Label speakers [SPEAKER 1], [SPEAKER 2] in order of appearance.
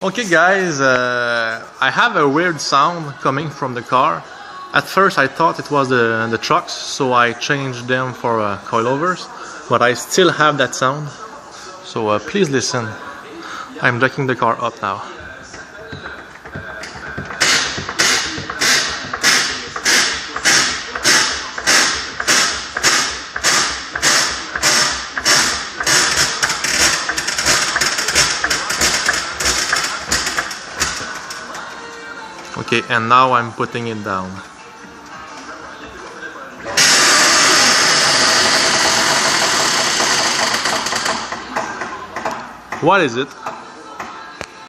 [SPEAKER 1] Okay guys, I have a weird sound coming from the car. At first I thought it was the trucks, so I changed them for coilovers, but I still have that sound. So please listen. I'm jacking the car up now. Okay, and now I'm putting it down. What is it?